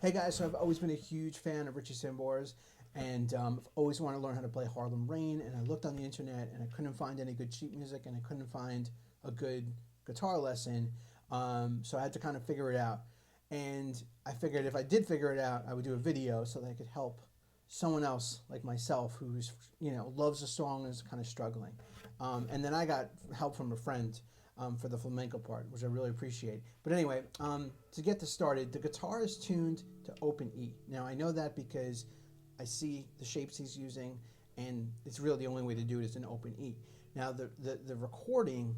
Hey guys, so I've always been a huge fan of Richie Sambora's, and I've always wanted to learn how to play Harlem Rain, and I looked on the internet and I couldn't find any good sheet music and I couldn't find a good guitar lesson, so I had to kind of figure it out. And I figured if I did figure it out, I would do a video so that I could help someone else like myself who's, loves the song and is kind of struggling. And then I got help from a friend for the flamenco part, which I really appreciate. But anyway, to get this started, the guitar is tuned to open E. Now I know that because I see the shapes he's using, and it's really the only way to do it is in open E. Now the recording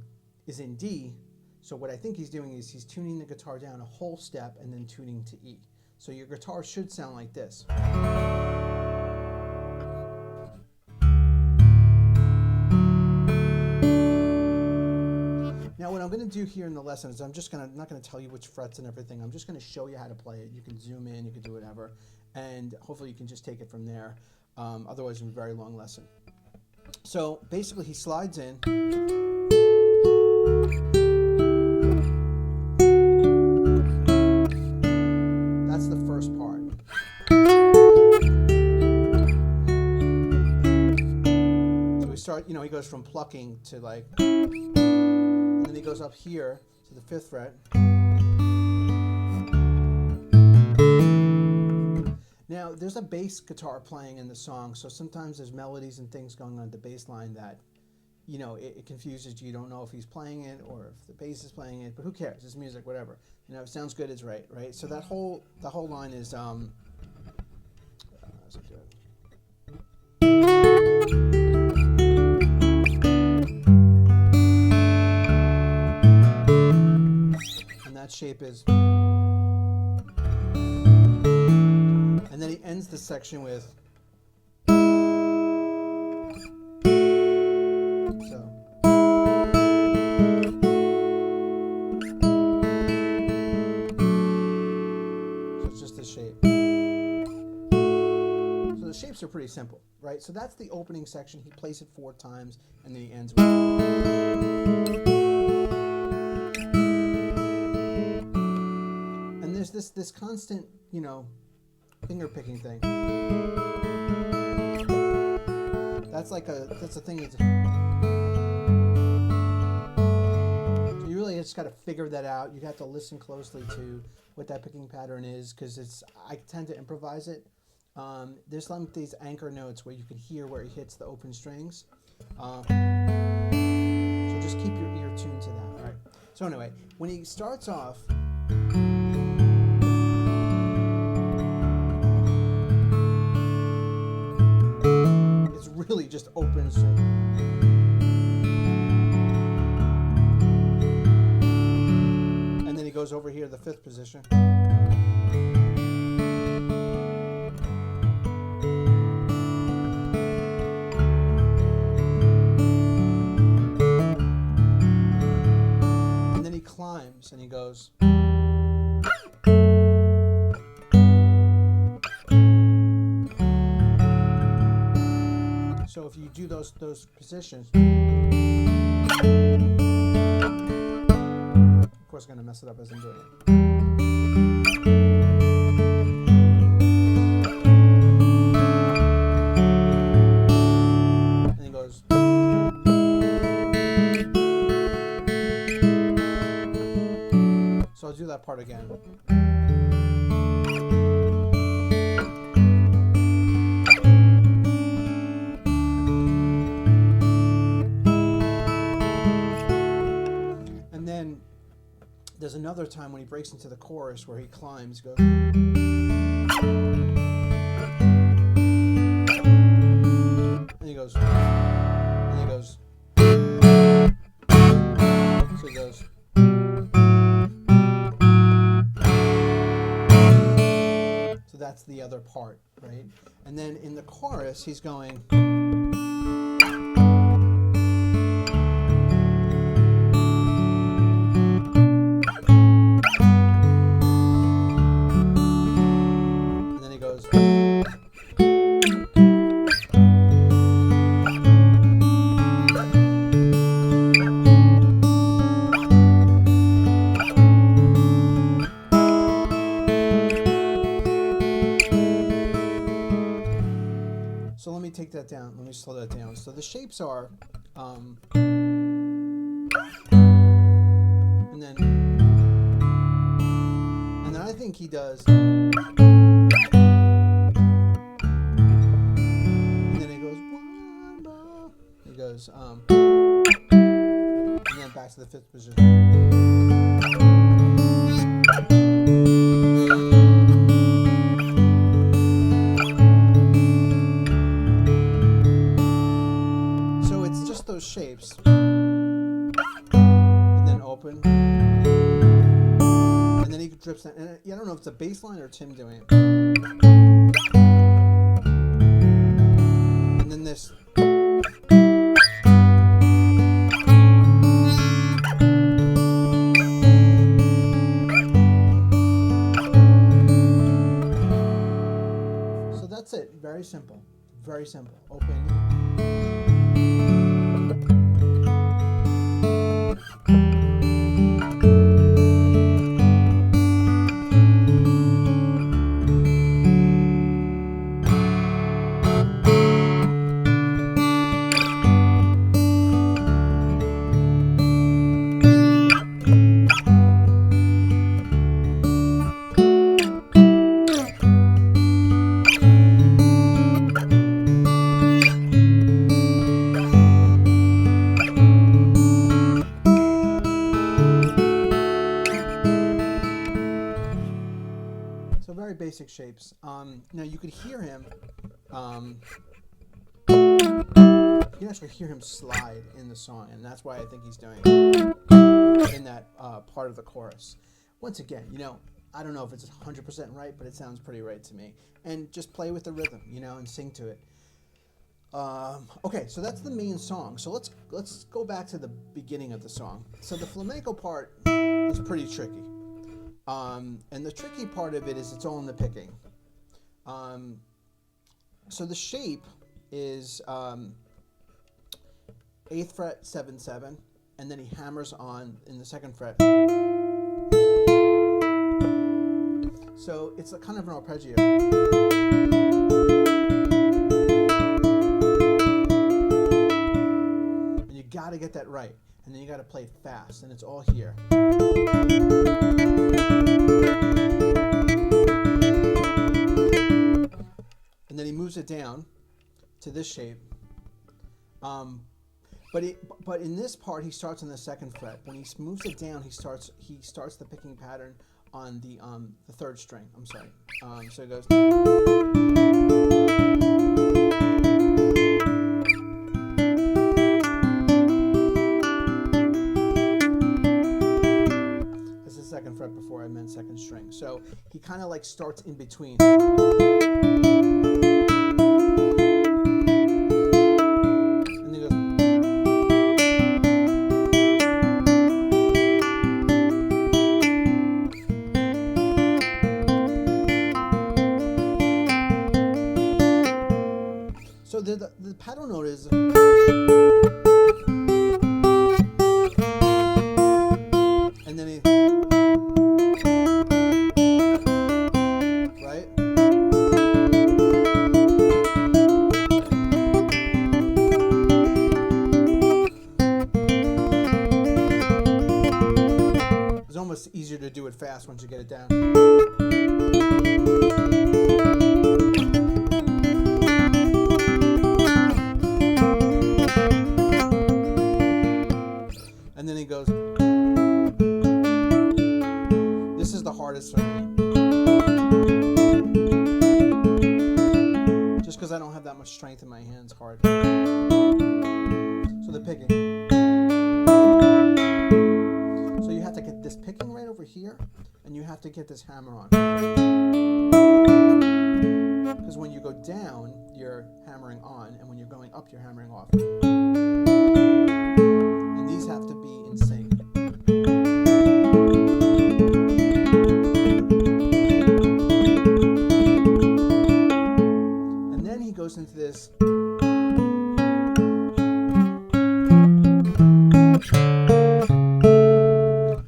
is in D, so what I think he's doing is he's tuning the guitar down a whole step and then tuning to E. So your guitar should sound like this. Now what I'm going to do here in the lesson is I'm not going to tell you which frets and everything. I'm just going to show you how to play it. You can zoom in, you can do whatever, and hopefully you can just take it from there. Otherwise, it's a very long lesson. So basically, he slides in. That's the first part. So we start, he goes from plucking to like. And then he goes up here to the 5th fret. Now, there's a bass guitar playing in the song, so sometimes there's melodies and things going on at the bass line that, it confuses you. You don't know if he's playing it or if the bass is playing it, but who cares? It's music, whatever. If it sounds good, it's right? So the whole line is, that shape is, and then he ends the section with, so it's just this shape. So the shapes are pretty simple, right? So that's the opening section. He plays it 4 times and then he ends with. This constant, finger picking thing. That's a thing. So you really just got to figure that out. You have to listen closely to what that picking pattern is, because I tend to improvise it. There's some of these anchor notes where you can hear where he hits the open strings. So just keep your ear tuned to that. All right. So anyway, when he starts off. Really just open string. And then he goes over here to the 5th position. And then he climbs and he goes. So if you do those positions, of course I'm going to mess it up as I'm doing it. And he goes. So I'll do that part again. There's another time when he breaks into the chorus where he climbs, goes. And he goes. And he goes. So he goes. So that's the other part, right? And then in the chorus, he's going. take that down. Let me slow that down. So the shapes are, and then I think he does, and then he goes one more. He goes, and then back to the fifth position. Those shapes, and then open, and then he drips down. And I don't know if it's a bass line or Tim doing it. And then this. So that's it. Very simple. Very simple. Open. Very basic shapes. Now you could hear him. You can actually hear him slide in the song, and that's why I think he's doing it in that part of the chorus. Once again, I don't know if it's 100% right, but it sounds pretty right to me. And just play with the rhythm, and sing to it. Okay, so that's the main song. So let's go back to the beginning of the song. So the flamenco part is pretty tricky. And the tricky part of it is it's all in the picking. So the shape is 8th fret, 7/7, and then he hammers on in the 2nd fret. So it's a kind of an arpeggio. And you gotta get that right. And then you gotta play it fast, and it's all here. And then he moves it down to this shape. But in this part, he starts on the 2nd fret. When he moves it down, he starts the picking pattern on the 3rd string. I'm sorry. So it goes. That's the 2nd fret before I meant 2nd string. So he kind of like starts in between. So the paddle note is, and then he, right? It's almost easier to do it fast once you get it down. And then he goes, this is the hardest for me. Just because I don't have that much strength in my hands, hard. So the picking. So you have to get this picking right over here, and you have to get this hammer on. Because when you go down, you're hammering on, and when you're going up, you're hammering off. And these have to be in sync. And then he goes into this.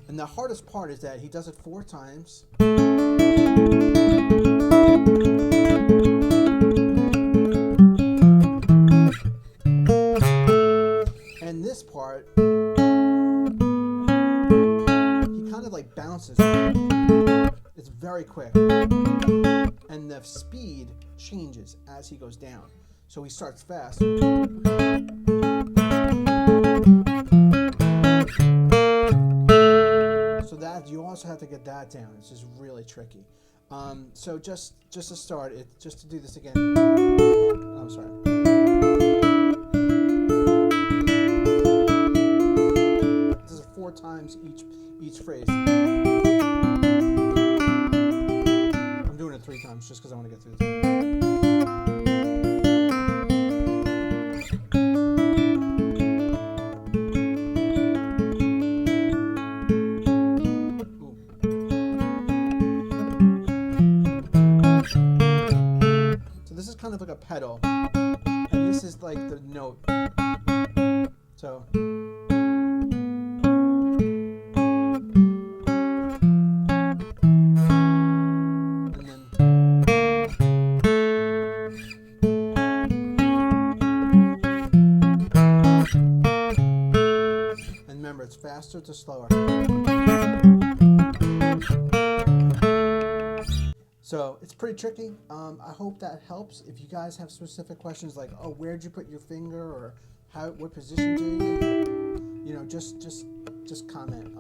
And the hardest part is that he does it 4 times. bounces. It's very quick. And the speed changes as he goes down. So he starts fast. So that, you also have to get that down. It's just really tricky. So just to start, just to do this again. I'm sorry. This is 4 times each phrase. I'm doing it 3 times just because I want to get through this. Kind of like a pedal, and this is like the note. So and then and remember, it's faster to slower. So it's pretty tricky. I hope that helps. If you guys have specific questions like, oh, where'd you put your finger, or what position do you just comment,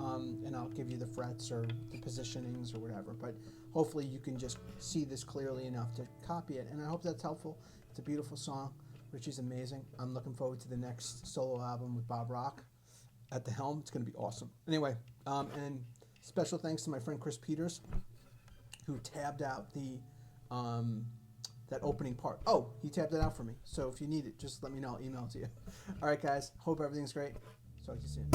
and I'll give you the frets or the positionings or whatever. But hopefully you can just see this clearly enough to copy it, and I hope that's helpful. It's a beautiful song. Richie's amazing. I'm looking forward to the next solo album with Bob Rock at the helm. It's going to be awesome. Anyway, and special thanks to my friend Chris Peters, who tabbed out the that opening part. Oh, he tabbed it out for me. So if you need it, just let me know. I'll email it to you. All right, guys. Hope everything's great. Talk to you soon.